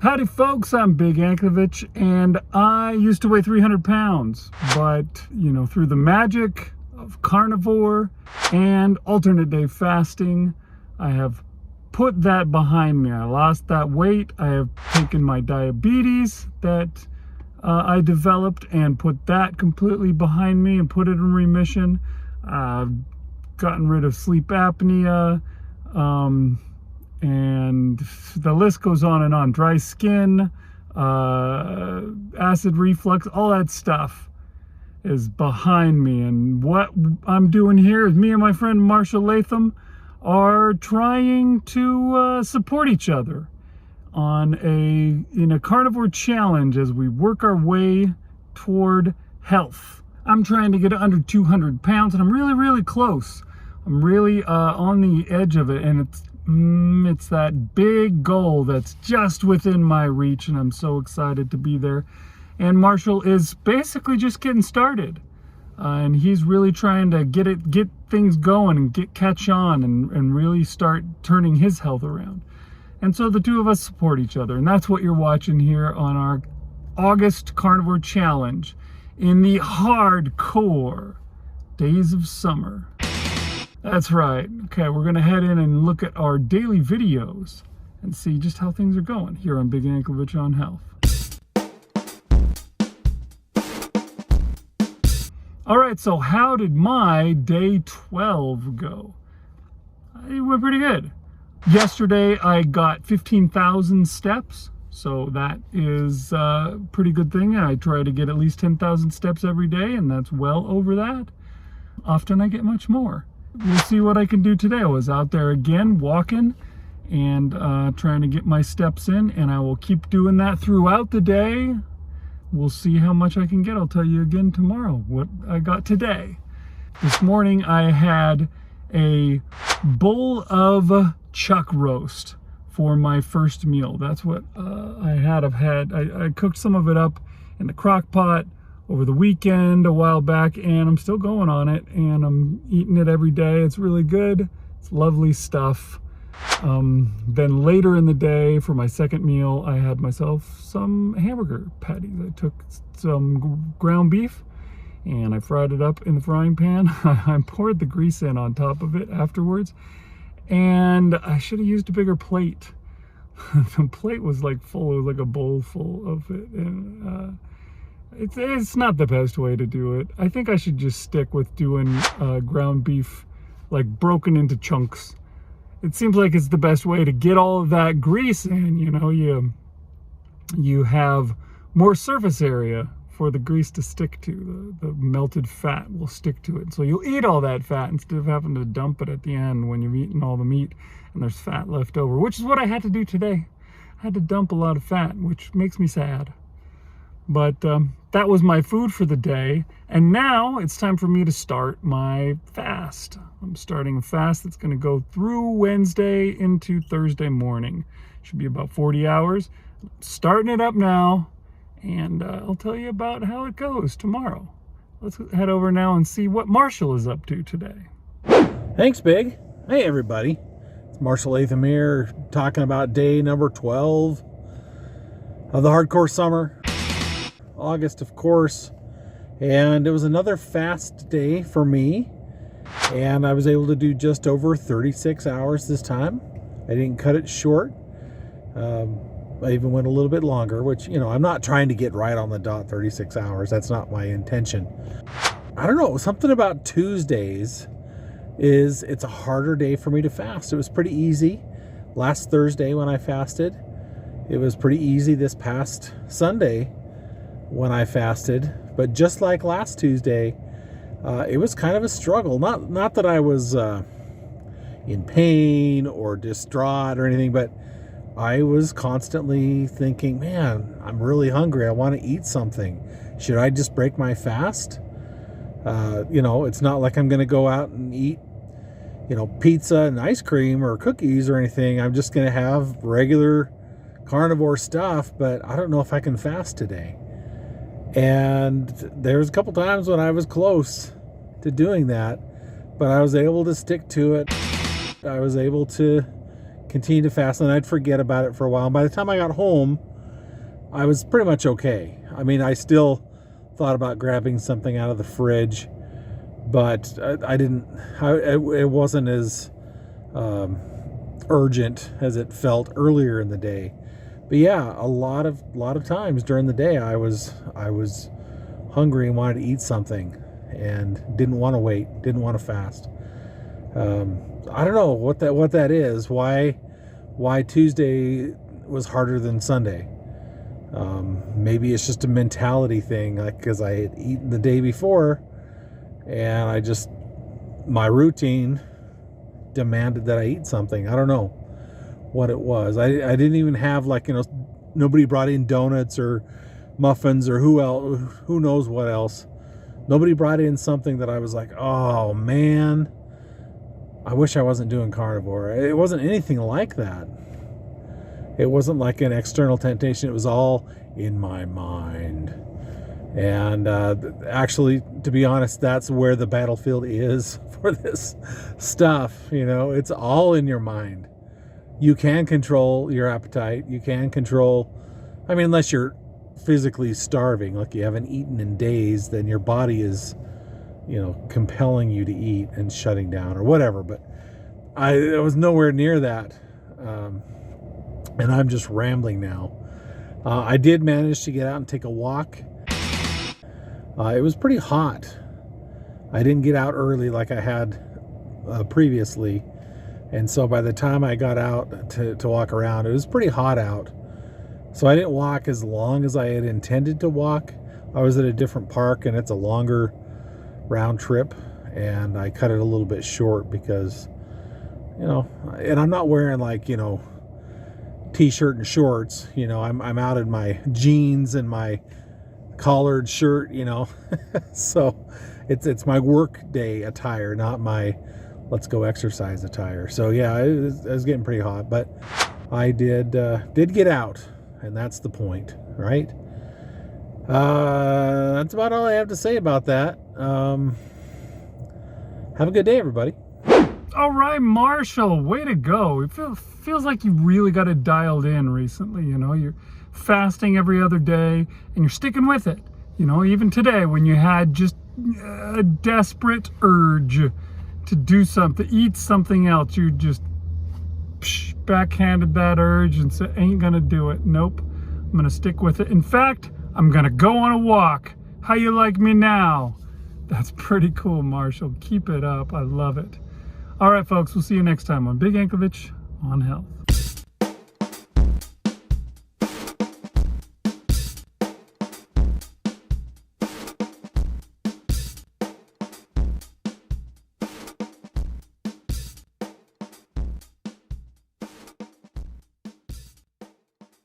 Howdy folks, I'm Big Anklevich, and I used to weigh 300 pounds, but through the magic of carnivore and alternate day fasting, I have put that behind me. I lost that weight. I have taken my diabetes that I developed and put that completely behind me and put it in remission. I've gotten rid of sleep apnea, and the list goes on and on. Dry skin, acid reflux, all that stuff is behind me. And what I'm doing here is me and my friend Marshal are trying to support each other on a carnivore challenge as we work our way toward health. I'm trying to get under 200 pounds, and I'm really close. I'm really on the edge of it, and it's that big goal that's just within my reach, and I'm so excited to be there. And Marshall is basically just getting started, and he's really trying to get things going and catch on and really start turning his health around. And so the two of us support each other, and that's what you're watching here on our August Carnivore Challenge in the hardcore days of summer. That's right. Okay, we're gonna head in and look at our daily videos and see just how things are going here on Big Anklevich on Health. All right, so how did my day 12 go? It went pretty good. Yesterday I got 15,000 steps, so that is a pretty good thing. I try to get at least 10,000 steps every day, and that's well over that. Often I get much more. We'll see what I can do today. I was out there again walking and trying to get my steps in, and I will keep doing that throughout the day. We'll see how much I can get. I'll tell you again tomorrow what I got today. This morning I had a bowl of chuck roast for my first meal. That's what I had. I cooked some of it up in the crock pot over the weekend a while back, and I'm still going on it, and I'm eating it every day. It's really good. It's lovely stuff. Then later in the day for my second meal, I had myself some hamburger patties. I took some ground beef and I fried it up in the frying pan. I poured the grease in on top of it afterwards, and I should have used a bigger plate. The plate was like full, it was like a bowl full of it, and it's not the best way to do it. I think I should just stick with doing ground beef like broken into chunks. It seems like it's the best way to get all of that grease in. You have more surface area for the grease to stick to. The melted fat will stick to it, so you'll eat all that fat instead of having to dump it at the end when you've eaten all the meat and there's fat left over, which is what I had to do today. I had to dump a lot of fat, which makes me sad. But that was my food for the day, and now it's time for me to start my fast. I'm starting a fast that's going to go through Wednesday into Thursday morning. Should be about 40 hours. Starting it up now, and I'll tell you about how it goes tomorrow. Let's head over now and see what Marshall is up to today. Thanks, Big. Hey, everybody. It's Marshal here, talking about day number 12 of the hardcore summer. August, of course, and it was another fast day for me, and I was able to do just over 36 hours this time. I didn't cut it short. I even went a little bit longer, which, I'm not trying to get right on the dot 36 hours. That's not my intention. I don't know, something about Tuesdays is it's a harder day for me to fast. It was pretty easy last Thursday when I fasted. It was pretty easy this past Sunday when I fasted, but just like last Tuesday, it was kind of a struggle. Not that I was in pain or distraught or anything, but I was constantly thinking, man, I'm really hungry. I want to eat something. Should I just break my fast? It's not like I'm going to go out and eat, pizza and ice cream or cookies or anything. I'm just going to have regular carnivore stuff, but I don't know if I can fast today. And there's a couple times when I was close to doing that, but I was able to stick to it. I was able to continue to fast, and I'd forget about it for a while. And by the time I got home, I was pretty much okay. I mean, I still thought about grabbing something out of the fridge, but I didn't. It wasn't as urgent as it felt earlier in the day. But yeah, a lot of times during the day, I was hungry and wanted to eat something, and didn't want to wait, didn't want to fast. I don't know what that is. Why Tuesday was harder than Sunday. Maybe it's just a mentality thing, like because I had eaten the day before, and my routine demanded that I eat something. I don't know what it was. I didn't even have, like, nobody brought in donuts or muffins or who knows what else. Nobody brought in something that I was like, oh man, I wish I wasn't doing carnivore. It wasn't anything like that. It wasn't like an external temptation. It was all in my mind. And actually, to be honest, that's where the battlefield is for this stuff. It's all in your mind. You can control your appetite. You can control, unless you're physically starving, like you haven't eaten in days, then your body is, compelling you to eat and shutting down or whatever. But I was nowhere near that. And I'm just rambling now. I did manage to get out and take a walk. It was pretty hot. I didn't get out early like I had previously. And so by the time I got out to walk around, it was pretty hot out. So I didn't walk as long as I had intended to walk. I was at a different park, and it's a longer round trip, and I cut it a little bit short because, and I'm not wearing like, t-shirt and shorts. I'm out in my jeans and my collared shirt, so it's my work day attire, not my let's go exercise attire. So yeah, it was getting pretty hot, but I did get out, and that's the point, right? That's about all I have to say about that. Have a good day, everybody. All right, Marshall, way to go. It feels like you really got it dialed in recently. You're fasting every other day, and you're sticking with it. Even today, when you had just a desperate urge to do something, eat something else, you just backhanded that urge and said, ain't gonna do it. Nope, I'm gonna stick with it. In fact, I'm gonna go on a walk. How you like me now? That's pretty cool, Marshall. Keep it up. I love it. All right, folks, we'll see you next time on Big Anklevich on Health.